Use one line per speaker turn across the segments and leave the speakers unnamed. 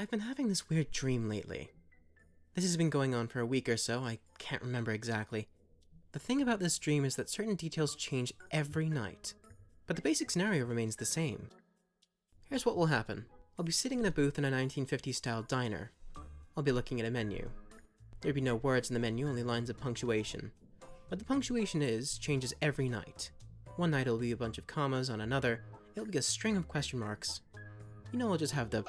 I've been having this weird dream lately. This has been going on for a week or so, I can't remember exactly. The thing about this dream is that certain details change every night, but the basic scenario remains the same. Here's what will happen. I'll be sitting in a booth in a 1950s-style diner. I'll be looking at a menu. There'd be no words in the menu, only lines of punctuation. What the punctuation changes every night. One night it'll be a bunch of commas, on another, it'll be a string of question marks. You know, I'll just have the...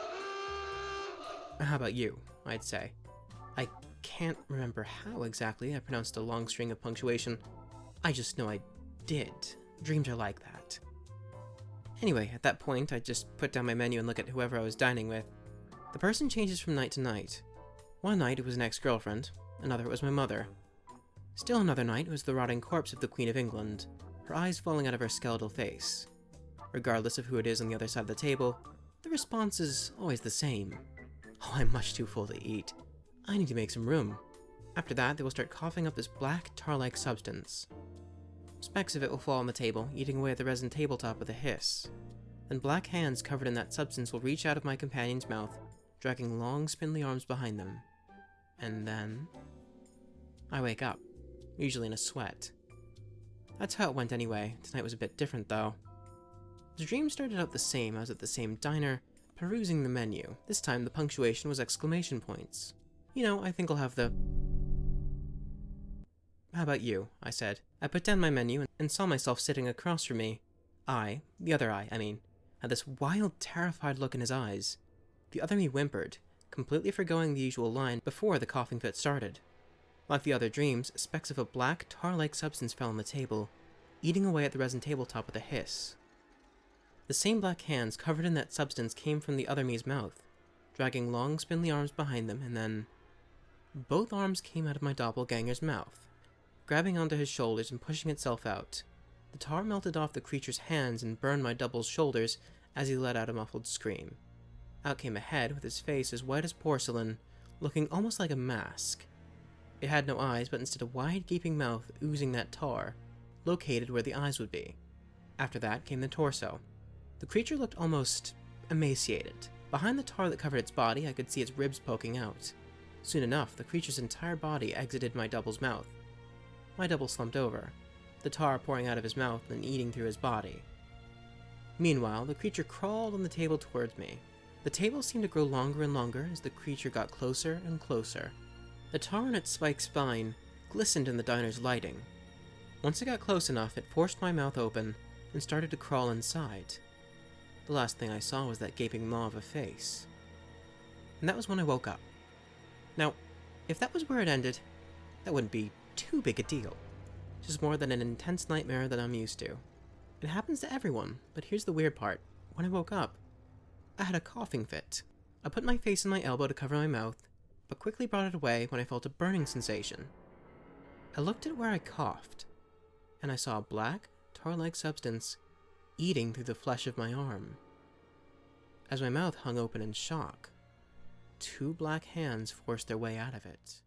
How about you, I'd say. I can't remember how exactly I pronounced a long string of punctuation. I just know I did. Dreams are like that. Anyway, at that point, I'd just put down my menu and look at whoever I was dining with. The person changes from night to night. One night it was an ex-girlfriend, another it was my mother. Still another night it was the rotting corpse of the Queen of England, her eyes falling out of her skeletal face. Regardless of who it is on the other side of the table, the response is always the same. Oh, I'm much too full to eat. I need to make some room. After that, they will start coughing up this black, tar-like substance. Specks of it will fall on the table, eating away at the resin tabletop with a hiss. Then black hands covered in that substance will reach out of my companion's mouth, dragging long, spindly arms behind them. And then... I wake up, usually in a sweat. That's how it went anyway. Tonight was a bit different, though. The dream started out the same. I was at the same diner, perusing the menu. This time, the punctuation was exclamation points. You know, I think I'll have the... How about you? I said. I put down my menu and saw myself sitting across from me. The other eye, had this wild, terrified look in his eyes. The other me whimpered, completely forgoing the usual line before the coughing fit started. Like the other dreams, specks of a black, tar-like substance fell on the table, eating away at the resin tabletop with a hiss. The same black hands covered in that substance came from the other me's mouth, dragging long, spindly arms behind them, and then... Both arms came out of my doppelganger's mouth, grabbing onto his shoulders and pushing itself out. The tar melted off the creature's hands and burned my double's shoulders as he let out a muffled scream. Out came a head with his face as white as porcelain, looking almost like a mask. It had no eyes, but instead a wide, gaping mouth oozing that tar, located where the eyes would be. After that came the torso. The creature looked almost emaciated. Behind the tar that covered its body, I could see its ribs poking out. Soon enough, the creature's entire body exited my double's mouth. My double slumped over, the tar pouring out of his mouth and eating through his body. Meanwhile, the creature crawled on the table towards me. The table seemed to grow longer and longer as the creature got closer and closer. The tar on its spiked spine glistened in the diner's lighting. Once it got close enough, it forced my mouth open and started to crawl inside. The last thing I saw was that gaping maw of a face. And that was when I woke up. Now, if that was where it ended, that wouldn't be too big a deal. Just more than an intense nightmare that I'm used to. It happens to everyone, but here's the weird part. When I woke up, I had a coughing fit. I put my face on my elbow to cover my mouth, but quickly brought it away when I felt a burning sensation. I looked at where I coughed, and I saw a black, tar-like substance eating through the flesh of my arm. As my mouth hung open in shock, two black hands forced their way out of it.